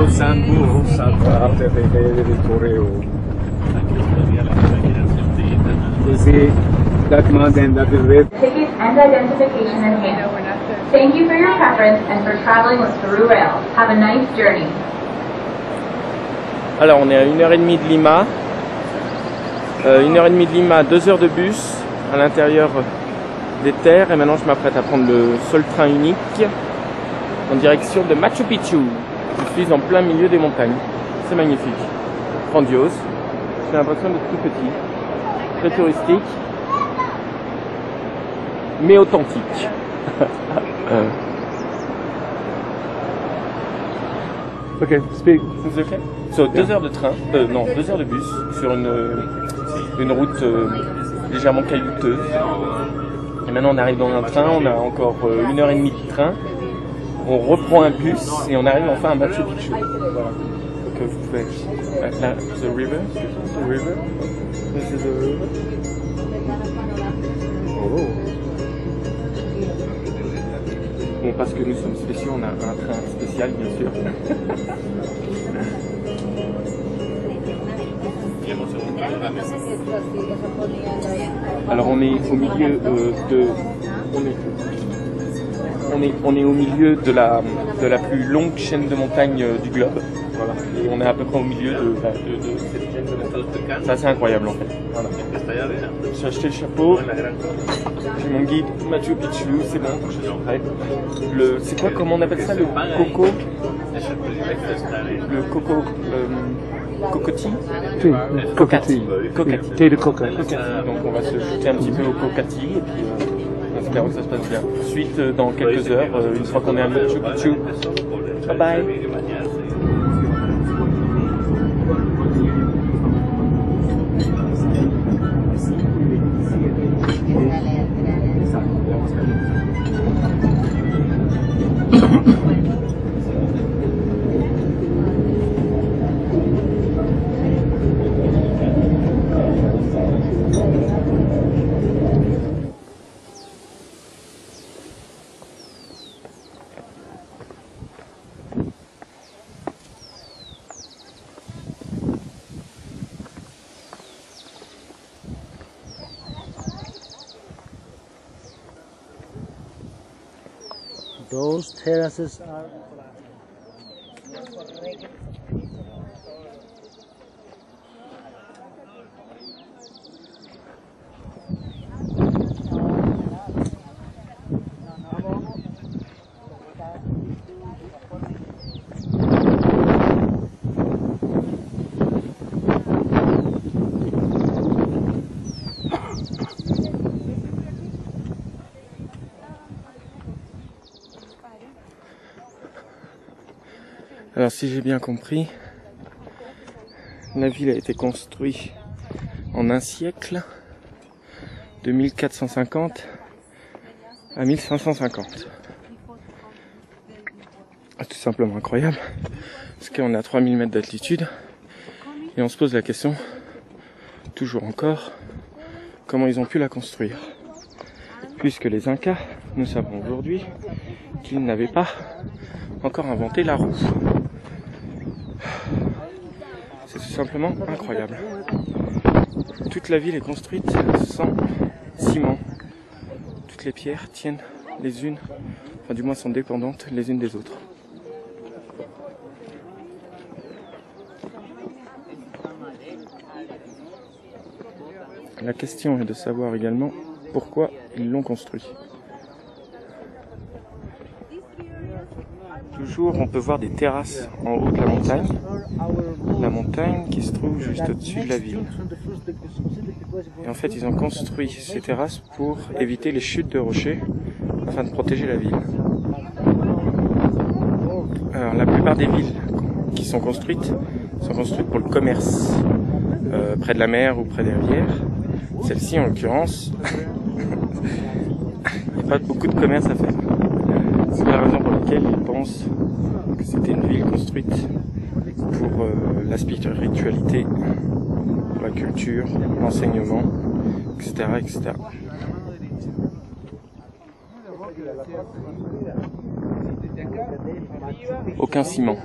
Sanbu, Santa Terre Toreo. You see that mountain, that is it. Ticket and identification in hand. Thank you for your preference and for traveling with Peru Rail. Have a nice journey. Alors on est à 1h30 de Lima. 1h30 de Lima, 2 heures de bus à l'intérieur des terres. Et maintenant je m'apprête à prendre le seul train unique en direction de Machu Picchu. Je suis en plein milieu des montagnes. C'est magnifique. Grandiose. J'ai l'impression d'être tout petit. Très touristique. Mais authentique. Okay, speak. It's okay. So 2 heures de train, non 2 heures de bus sur une route légèrement caillouteuse. Et maintenant on arrive dans un train, on a encore 1h30 de train. On reprend un bus et on arrive enfin à Machu Picchu. Voilà. Donc vous pouvez. Là, the river. The river. This is the river. Oh. Bon, parce que nous sommes spéciaux, on a un train spécial bien sûr. Alors on est au milieu on est au milieu de la plus longue chaîne de montagnes du globe. Voilà. Et on est à peu près au milieu de cette chaîne de montagnes. C'est assez incroyable en fait. Voilà. J'ai acheté le chapeau. J'ai mon guide Machu Picchu, c'est bon. Ouais. C'est quoi, comment on appelle ça, le coco? Le coco. Cocotier. Cocati. Thé de coca. Donc on va se jeter un petit peu au cocati et puis on espère que ça se passe bien. Ensuite, dans quelques heures, une fois qu'on est à Machu Picchu. Bye bye. Those terraces are. Alors si j'ai bien compris, la ville a été construite en un siècle, de 1450 à 1550. Tout simplement incroyable, parce qu'on est à 3000 mètres d'altitude, et on se pose la question, toujours encore, comment ils ont pu la construire. Puisque les Incas, nous savons aujourd'hui qu'ils n'avaient pas encore inventé la roue. C'est tout simplement incroyable. Toute la ville est construite sans ciment. Toutes les pierres tiennent les unes, enfin du moins sont dépendantes les unes des autres. La question est de savoir également pourquoi ils l'ont construit. Toujours, on peut voir des terrasses en haut de la montagne. La montagne qui se trouve juste au-dessus de la ville. Et en fait, ils ont construit ces terrasses pour éviter les chutes de rochers, afin de protéger la ville. Alors, la plupart des villes qui sont construites pour le commerce, près de la mer ou près des rivières. Celle-ci, en l'occurrence, il n'y a pas beaucoup de commerce à faire. C'est la raison pour laquelle ils pensent que c'était une ville construite pour la spiritualité, pour la culture, l'enseignement, etc., etc. Aucun ciment.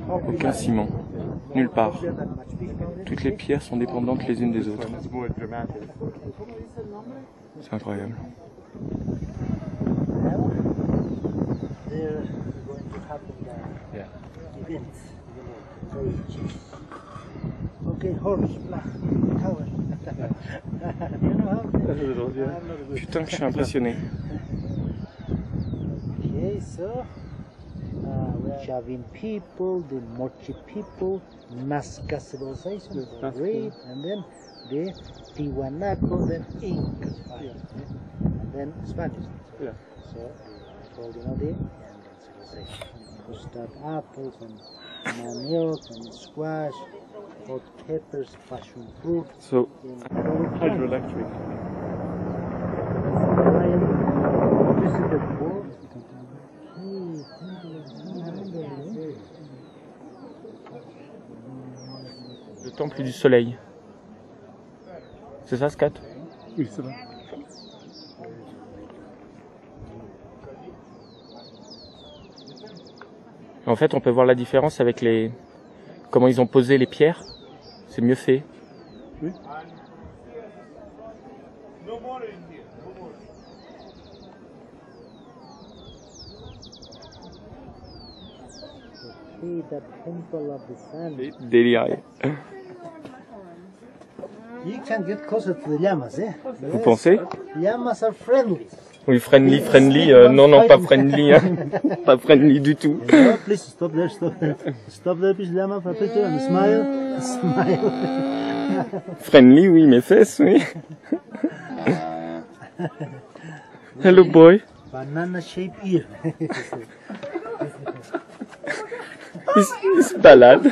Aucun ciment. Nulle part. Toutes les pierres sont dépendantes les unes des autres. C'est incroyable. Putain que je suis impressionné. Okay, so Chavin people, the Mochi people, Nazca civilization, the great, and then the Tiwanaku, then Incas, and then Spanish. Yeah. So called, the Indian civilization. We start apples and manioc and squash, hot peppers, passion fruit. So, hydroelectric. Le temple du soleil. C'est ça, Scat? Oui, c'est vrai. En fait, on peut voir la différence avec les... comment ils ont posé les pierres. C'est mieux fait. Oui. See the temple of the sun. Délire. You can get closer to the llamas, eh? Vous pensez? Llamas are friendly. Oui, friendly. Non, non, pas friendly. Hein. Pas friendly du tout. No, please stop there, stop there, please, llama, for a picture, and smile, smile. Friendly, oui, mes fesses, oui. Hello, boy. Banana shaped ear. Il se balade.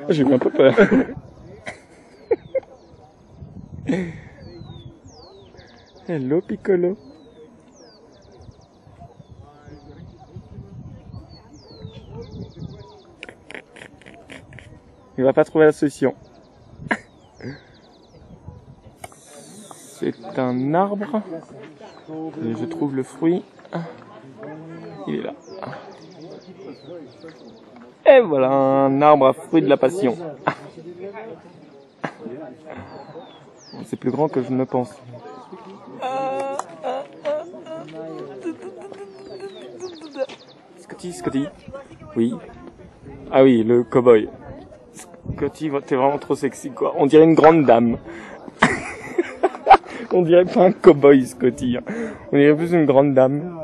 J'ai eu un peu peur. Hello, Piccolo. Il va pas trouver la solution. C'est un arbre. Et je trouve le fruit. Il est là. Et voilà un arbre à fruit de la passion. C'est plus grand que je ne pense. Scotty. Oui. Ah oui, le cow-boy. Scotty, t'es vraiment trop sexy, quoi. On dirait une grande dame. On dirait pas un cow-boy, Scotty. On dirait plus une grande dame.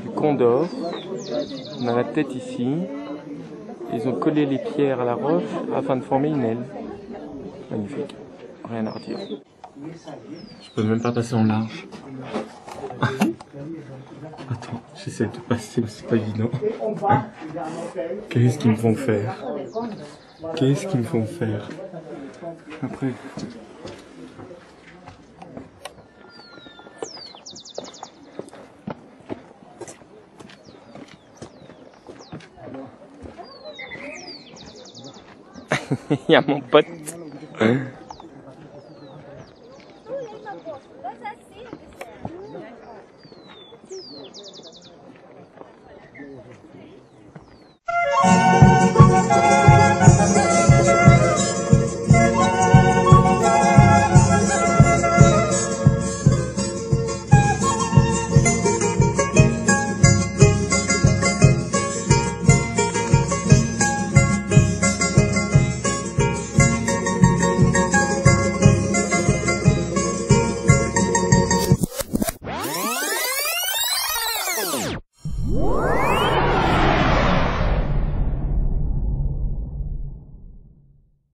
Du condor. On a la tête ici. Ils ont collé les pierres à la roche afin de former une aile. Magnifique. Rien à redire. Je peux même pas passer en large. Attends, j'essaie de passer, mais c'est pas évident. Qu'est-ce qu'ils me font faire? Qu'est-ce qu'ils me font faire? Après... Il y a mon pote.